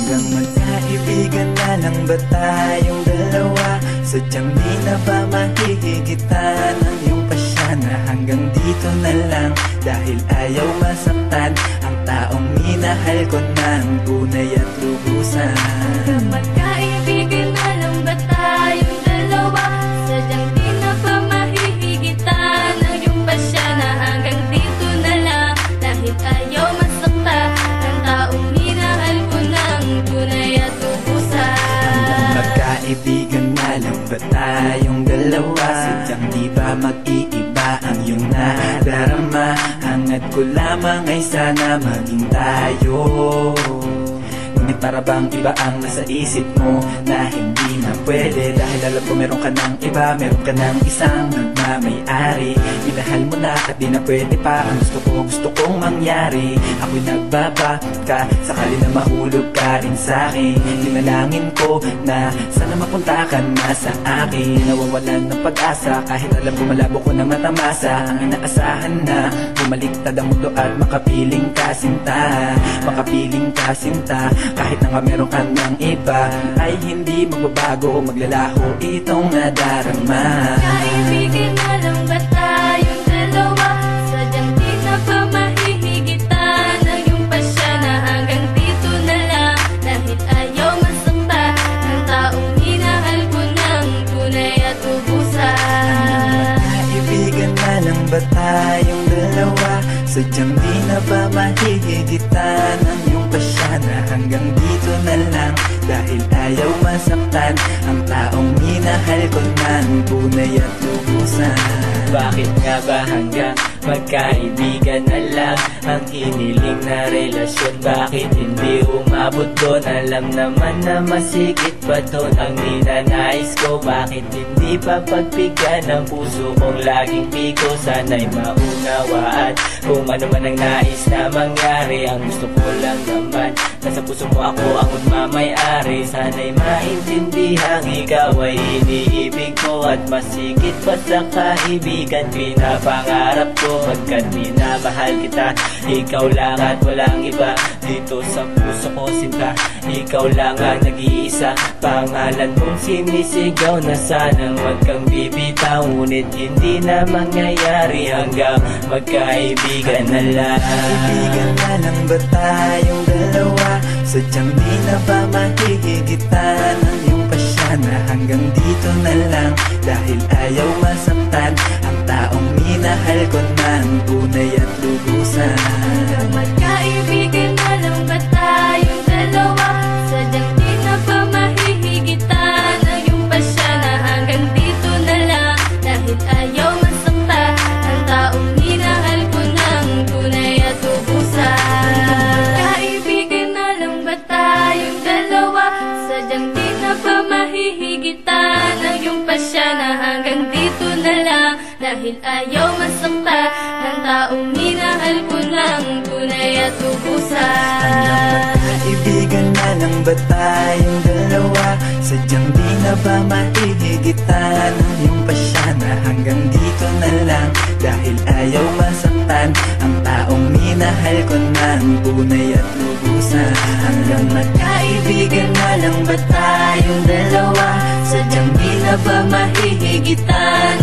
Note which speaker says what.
Speaker 1: Hanggang magkaibigan na lang ba tayong dalawa? Sadyang di na ba mahihigitan ang iyong pasya na hanggang dito na lang? Dahil ayaw masaktan ang taong minahal ko ng tunay at lubusan.
Speaker 2: Hanggang magkaibigan na lang ba tayong dalawa? Sadyang di na ba mahihigitan ang iyong pasya na hanggang dito na lang? Dahil ayaw masaktan ang taong minahal ko ng tunay at lubusan.
Speaker 1: Hanggang magkaibigan na lang ba tayong dalawa? Sadyang di ba mag-iiba ang iyong nadarama? Hangad ko lamang ay sana maging tayo. Ngunit para bang iba ang nasa isip mo na hindi na pwede? Dahil alam ko meron ka ng iba, meron ka ng isang nagmamay-ari. Minahal mo na at di na pwede pa ang gusto kong mangyari. Ako'y nagbabaka, sakali na mahulog ka rin sa'kin. Dinalangin ko na sana mapunta ka na sa akin. Nawawalan ng pag-asa kahit alam ko malabo ko na matamasa. Ang inaasahan na bumaliktad ang mundo at makapiling ka sinta. Makapiling ka sinta. Kahit na nga meron ka ng iba, ay hindi magbabago, maglalaho itong nadarama.
Speaker 2: Kaibigan na lang ba tayong dalawa? Sadyang di na ba mahihigitan ang iyong pasya na hanggang dito na lang? Dahil ayaw masaktan ang taong minahal ko ng tunay at lubusan.
Speaker 1: Kaibigan na lang ba tayong dalawa? Sadyang di na ba mahihigitan ang iyong pasya na hanggang dito na lang? Dahil ayaw masaktan ang taong minahal ko ng tunay at lubusan.
Speaker 3: Bakit nga ba hanggang magkaibigan na lang ang hiniling na relasyon? Bakit hindi umabot doon? Alam naman na masigit pa doon ang ninanais ko. Bakit hindi pa pagbigyan ng puso kong laging piko? Sana'y maunawaan kung ano man ang nais na mangyari. Ang gusto ko lang naman nasa puso mo ako ang magmamay-ari. Sana'y maintindihan ikaw ay iniibig ko at masigit pa sa kaibigan pinapangarap ko. Pagkat minamahal kita, ikaw lang at walang iba. Dito sa puso ko sinta, ikaw lang ang nag-iisa. Pangalan mong sinisigaw na sanang wag kang bibitaw. Ngunit hindi na mangyayari hanggang magkaibigan na lang.
Speaker 1: Kaibigan na lang ba tayong dalawa? Sadyang di na ba mahihigitan ang iyong pasya na hanggang dito na lang? Dahil ayaw masaktan ang taong minahal ko ng tunay at lubusan.
Speaker 2: Hanggang magkaibigan na lang ba tayong dalawa? Sadyang di na ba mahihigitan ang iyong pasya na hanggang dito na lang? Dahil ayaw masaktan ang taong minahal ko ng tunay at lubusan. Kaibigan na lang ba tayong dalawa? Sadyang di na ba mahihigitan ang iyong pasya na hanggang dito na lang? Dahil ayaw masaktan ng taong minahal ko ng tunay at lubusan.
Speaker 1: Hanggang magkaibigan na lang ba tayong dalawa? Sadyang di na ba mahihigitan ang iyong pasya na hanggang dito na lang? Dahil ayaw masaktan ang taong minahal ko ng tunay at lubusan. Hanggang magkaibigan na lang ba tayong dalawa? Sadyang di na ba mahihigitan